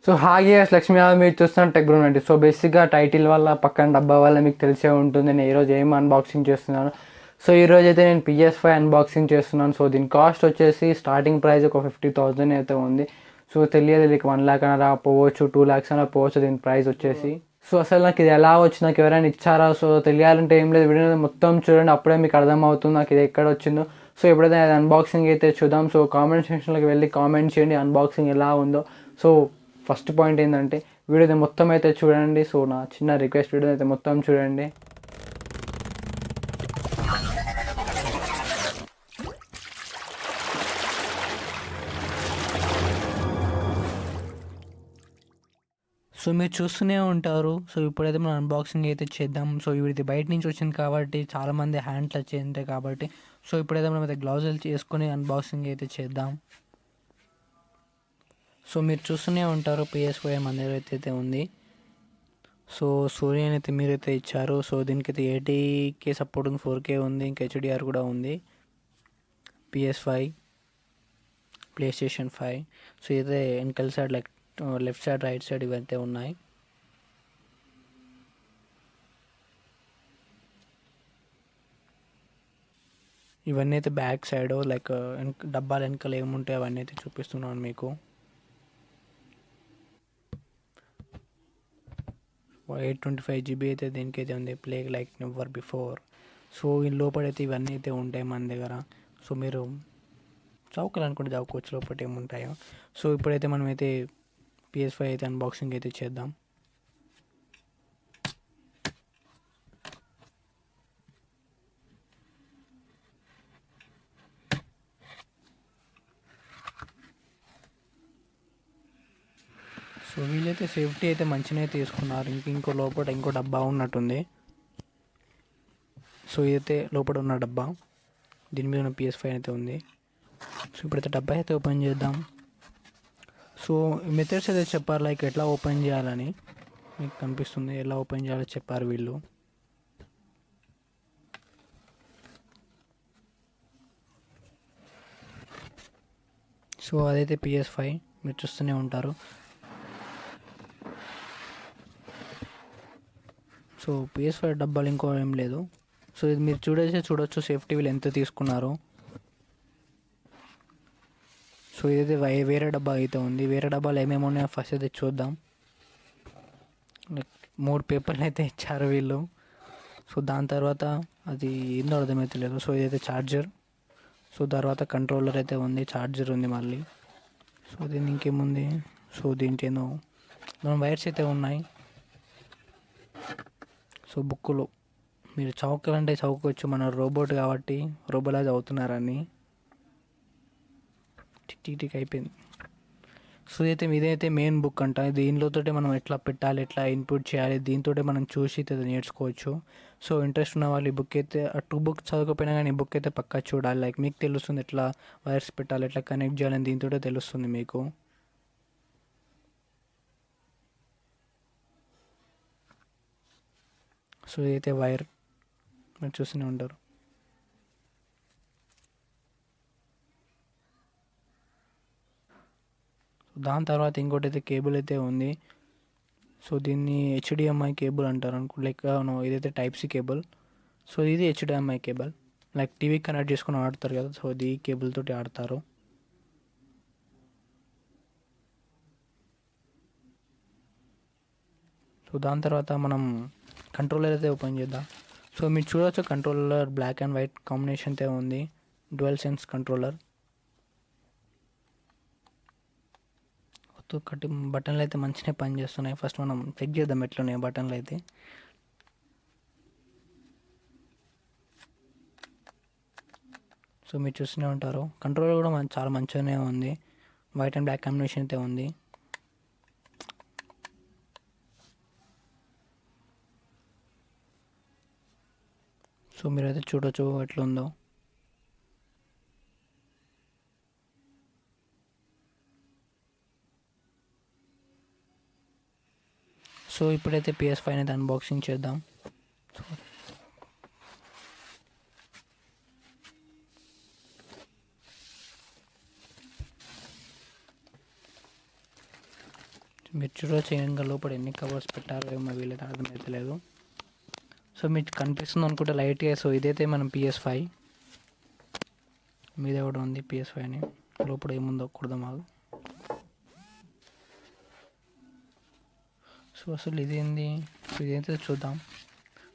So హాగియస్ Lakshmi మీరు చూస్తున్న tech bro అండి. సో బేసిక్గా టైటిల్ వల్ల పక్కన డబ్బా వల్ల మీకు తెలిసే ఉంటుంది నేను ఈరోజు ఏం అన్బాక్సింగ్ చేస్తున్నాను. సో ఈరోజు అయితే నేను PS5 అన్బాక్సింగ్ చేస్తున్నాను. సో దీని కాస్ట్ వచ్చేసి స్టార్టింగ్ ప్రైస్ ఒక 50,000 అయితే ఉంది. సో తెలియదు మీకు 1 lakh అలా పోవచ్చు, 2 lakhs అలా పోవచ్చు దీని ప్రైస్ వచ్చేసి. సో అసలు నాకు ఇది ఎలా వచ్చి నాకు ఎవరైనా ఇచ్చారా? సో తెలియాలంటే ఏం లేదు, వీడియో మొత్తం చూడండి, అప్పుడే మీకు అర్థమవుతుంది నాకు ఇది ఎక్కడ వచ్చిందో. సో ఎప్పుడైతే అది అన్బాక్సింగ్ అయితే చూద్దాం. సో కామెంట్ సెక్షన్లోకి వెళ్ళి కామెంట్ చేయండి అన్బాక్సింగ్ ఎలా ఉందో. సో ఫస్ట్ పాయింట్ ఏంటంటే వీడియో అయితే మొత్తం అయితే చూడండి. సో నా చిన్న రిక్వెస్ట్, వీడియో అయితే మొత్తం చూడండి. సో మీరు చూస్తూనే ఉంటారు. సో ఇప్పుడైతే మనం అన్బాక్సింగ్ అయితే చేద్దాం. సో ఇది బయట నుంచి వచ్చింది కాబట్టి చాలామంది హ్యాండ్ టచ్ అయింటాయి కాబట్టి సో ఇప్పుడైతే మనం అయితే గ్లౌజ్ చేసుకొని అన్బాక్సింగ్ అయితే చేద్దాం. సో మీరు చూస్తూనే ఉంటారు PS5 మన దగ్గర అయితే ఉంది. సో సోనీ అయితే మీరైతే ఇచ్చారు. సో దీనికైతే 80K సపోర్ట్ ఉంది, 4K ఉంది, ఇంకా HDR కూడా ఉంది. PS5, PlayStation 5. సో ఇదే వెనకాల side like left side, right side ఇవైతే ఉన్నాయి. ఇవన్నీ అయితే బ్యాక్ సైడ్ లైక్ డబ్బాల వెనకాల ఏముంటాయి అవన్నీ అయితే చూపిస్తున్నాను మీకు. 825GB అయితే దీనికైతే ఉంది, play like never before. So ఈ లోపలైతే ఇవన్నీ అయితే ఉంటాయి మన దగ్గర. సో మీరు చౌకాలనుకుంటే చౌకోవచ్చు లోపల ఏముంటాయో. సో ఇప్పుడైతే మనమైతే PS5 అయితే అన్బాక్సింగ్ అయితే చేద్దాం. సో వీళ్ళైతే సేఫ్టీ అయితే మంచిగానే తీసుకున్నారు. ఇంకో లోపల ఇంకో డబ్బా ఉన్నట్టుంది. సో ఇదైతే లోపల ఉన్న డబ్బా, దీని మీద ఉన్న PS5 అయితే ఉంది. సో ఇప్పుడైతే డబ్బా అయితే ఓపెన్ చేద్దాం. సో మెథడ్స్ అయితే చెప్పారు, లైక్ ఎట్లా ఓపెన్ చేయాలని మీకు కనిపిస్తుంది, ఎలా ఓపెన్ చేయాలో చెప్పారు వీళ్ళు. సో అదైతే PS5 మీరు చూస్తూనే ఉంటారు. సో PS5 డబ్బాలు ఇంకో ఏం లేదు. సో ఇది మీరు చూడొచ్చు సేఫ్టీ వీళ్ళు ఎంత తీసుకున్నారు. సో ఇదైతే వేరే డబ్బా అయితే ఉంది. వేరే డబ్బాలు ఏమేమి ఉన్నాయో ఫస్ట్ అయితే చూద్దాం. లైక్ 3 పేపర్లు అయితే ఇచ్చారు వీళ్ళు. సో దాని తర్వాత అది ఏందో అర్థమైతే లేదు. సో ఇదైతే ఛార్జర్. సో తర్వాత కంట్రోలర్ అయితే ఉంది, ఛార్జర్ ఉంది మళ్ళీ. సో దీని ఇంకేముంది, సో దీంట్లో మనం వైర్స్ అయితే ఉన్నాయి. సో బుక్కులు మీరు చౌకాలంటే చౌకోవచ్చు, మన రోబోట్ కాబట్టి రోబోలా చదువుతున్నారని. టిక్ అయిపోయింది. సో ఇదైతే మెయిన్ బుక్ అంట. దీనిలోతోటే మనం ఎట్లా పెట్టాలి, ఎట్లా ఇన్పుట్ చేయాలి, దీంతో మనం చూసి నేర్చుకోవచ్చు. సో ఇంట్రెస్ట్ ఉన్న వాళ్ళు ఈ బుక్ అయితే 2 బుక్స్ చదవకపోయినా కానీ ఈ బుక్ అయితే పక్కా చూడాలి. లైక్ మీకు తెలుస్తుంది ఎట్లా వైర్స్ పెట్టాలి, ఎట్లా కనెక్ట్ చేయాలని దీంతో తెలుస్తుంది మీకు. సో ఇదైతే వైర్ మీరు చూస్తూనే ఉంటారు. దాని తర్వాత ఇంకోటి అయితే కేబుల్ అయితే ఉంది. సో దీన్ని HDMI కేబుల్ అంటారు లైక్ ఇదైతే Type-C కేబుల్. సో ఇది HDMI కేబుల్, లైక్ టీవీకి కనెక్ట్ చేసుకుని ఆడతారు కదా, సో ఇది కేబుల్ తోటి ఆడతారు. సో దాని తర్వాత మనం కంట్రోలర్ అయితే ఓపెన్ చేద్దాం. సో మీరు చూడవచ్చు కంట్రోలర్ బ్లాక్ అండ్ వైట్ కాంబినేషన్తో ఉంది, డ్యువల్ సెన్స్ కంట్రోలర్. ఒకటి బటన్లు అయితే మంచిగా పనిచేస్తున్నాయి. ఫస్ట్ మనం చెక్ చేద్దాం ఎట్లున్నాయి బటన్లు అయితే. సో మీరు చూస్తూనే ఉంటారు కంట్రోలర్ కూడా చాలా మంచిగానే ఉంది, వైట్ అండ్ బ్లాక్ కాంబినేషన్ అయితే ఉంది. సో మీరైతే చూడవచ్చు ఎట్లుందో. సో ఇప్పుడైతే PS5 అయితే అన్బాక్సింగ్ చేద్దాం. మీరు చూడవచ్చు ఇంకా లోపల ఎన్ని కవర్స్ పెట్టారో ఏమో వీళ్ళైతే అర్థమైతే లేదు. సో మీకు కనిపిస్తుంది అనుకుంటే లైట్గా. సో ఇదైతే మనం PS5 మీద కూడా ఉంది PS5 అని. లోపల ఏముందో కొడదాం మాకు. సో అసలు ఇదేంది, సో ఇదైతే చూద్దాం.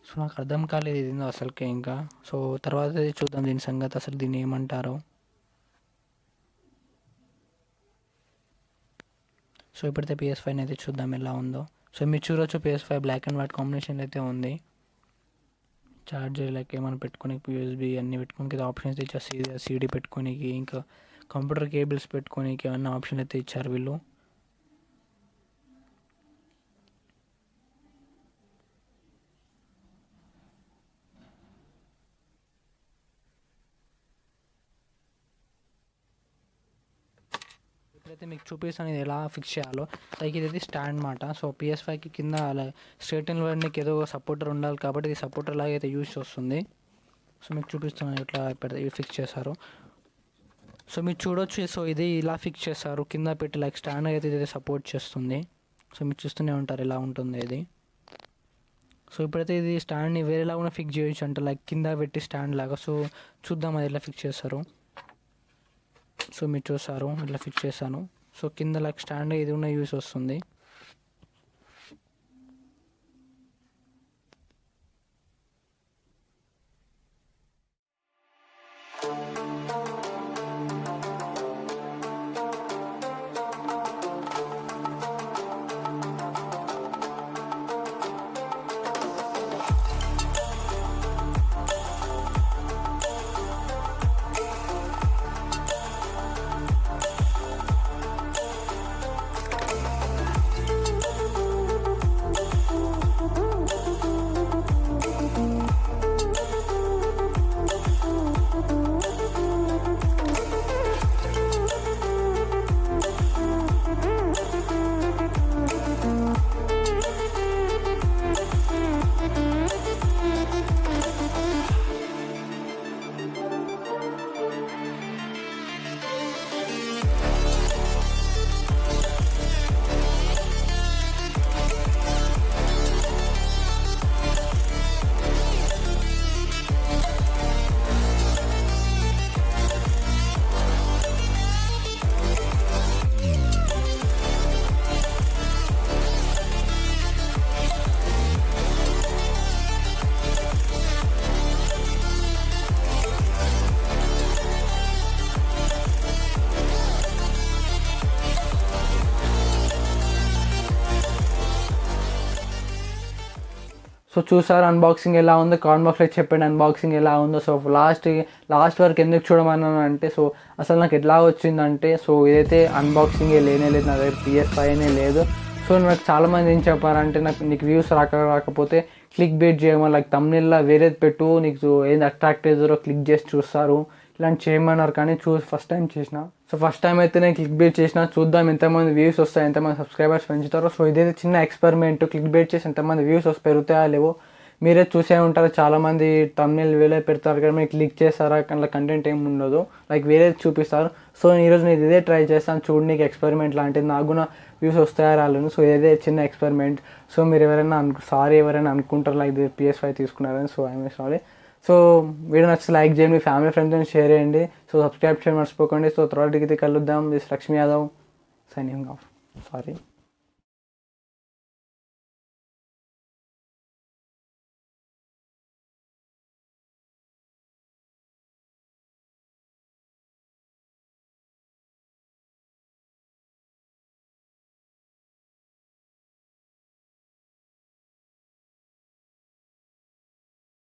సో నాకు అర్థం కాలేదు ఇదేందో అసలుకే ఇంకా. సో తర్వాత చూద్దాం దీని సంగతి, అసలు దీన్ని ఏమంటారో. సో ఇప్పుడైతే PS5 అయితే చూద్దాం ఎలా ఉందో. సో మీరు చూడవచ్చు PS5 black and white combination అయితే ఉంది. చార్జర్ లైక్ ఏమైనా పెట్టుకోనికి USB అన్నీ పెట్టుకోనికి ఆప్షన్స్ ఇచ్చారు. CD పెట్టుకోనికి, ఇంకా కంప్యూటర్ కేబుల్స్ పెట్టుకోనికి ఏమన్నా ఆప్షన్ అయితే ఇచ్చారు వీళ్ళు. ఇప్పుడైతే మీకు చూపిస్తాను ఇది ఎలా ఫిక్స్ చేయాలో. లైక్ ఇదైతే స్టాండ్ మాట. సో PS5కి కింద అలా స్ట్రైట్ అండ్ వైడ్కి ఏదో సపోర్టర్ ఉండాలి కాబట్టి ఇది సపోర్టర్ లాగా అయితే యూజ్ చేస్తుంది. సో మీకు చూపిస్తున్నాను ఎట్లా ఇవి ఫిక్స్ చేశారు. సో మీరు చూడొచ్చు. సో ఇది ఇలా ఫిక్స్ చేస్తారు కింద పెట్టి, లైక్ స్టాండ్ అయితే ఇది సపోర్ట్ చేస్తుంది. సో మీరు చూస్తూనే ఉంటారు ఎలా ఉంటుంది ఇది. సో ఇప్పుడైతే ఇది స్టాండ్ని వేరేలా కూడా ఫిక్స్ చేయొచ్చు అంటే, లైక్ కింద పెట్టి స్టాండ్ లాగా. సో చూద్దాం అది ఎలా ఫిక్స్ చేస్తారు. సో మీరు చూసారు ఇట్లా ఫిక్స్ చేశాను. సో కింద లైక్ స్టాండ్ ఇది ఉన్న యూస్ వస్తుంది. సో చూసారు అన్బాక్సింగ్ ఎలా ఉందో, కామెంట్ బాక్స్లో చెప్పండి అన్బాక్సింగ్ ఎలా ఉందో. సో లాస్ట్ వరకు ఎందుకు చూడమన్నాను అంటే, సో అసలు నాకు ఎట్లా వచ్చిందంటే, సో ఇదైతే అన్బాక్సింగే లేనే లేదు, నా దగ్గర PS5 లేదు. సో నాకు చాలామంది ఏం చెప్పారంటే, నీకు వ్యూస్ రాకపోతే క్లిక్ బేట్ చేయమని, లైక్ తమ్నెల్లా వేరేది పెట్టు, నీకు ఏది అట్రాక్ట్ అవుతారో క్లిక్ చేసి చూస్తారు, ఇలాంటి చేయమన్నారు. కానీ ఫస్ట్ టైం చేసిన. సో ఫస్ట్ టైం అయితే నేను క్లిక్ బేట్ చేసిన, చూద్దాం ఎంతమంది వ్యూస్ వస్తాయి, ఎంతమంది సబ్స్క్రైబర్స్ పెంచుతారో. సో ఇదైతే చిన్న ఎక్స్పెరిమెంట్, క్లిక్ బేట్ చేసి ఎంతమంది వ్యూస్ పెరుగుతాయా లేవో మీరే చూసే ఉంటారు. చాలామంది తమ్నెల్ వేరే పెడతారు కానీ మీరు క్లిక్ చేస్తారా, అలా కంటెంట్ ఏమి ఉండదు, లైక్ వేరేది చూపిస్తారు. సో ఈరోజు నేను ఇదే ట్రై చేస్తాను, చూడడానికి ఎక్స్పెరిమెంట్ లాంటిది, నాకు కూడా వ్యూస్ వస్తాయా రాలేదు. సో ఇదే చిన్న ఎక్స్పెరిమెంట్. సో మీరు ఎవరైనా ఎవరైనా అనుకుంటారు లైక్ PS5 తీసుకున్నారని. So I'm sorry. So video నచ్చితే లైక్ చేయండి, మీ ఫ్యామిలీ ఫ్రెండ్స్తో షేర్ చేయండి. సో సబ్స్క్రైబ్ చేయడం మర్చిపోకండి. సో త్వరగా కలుద్దాం. This Lakshmi Yadav signing off. Sorry.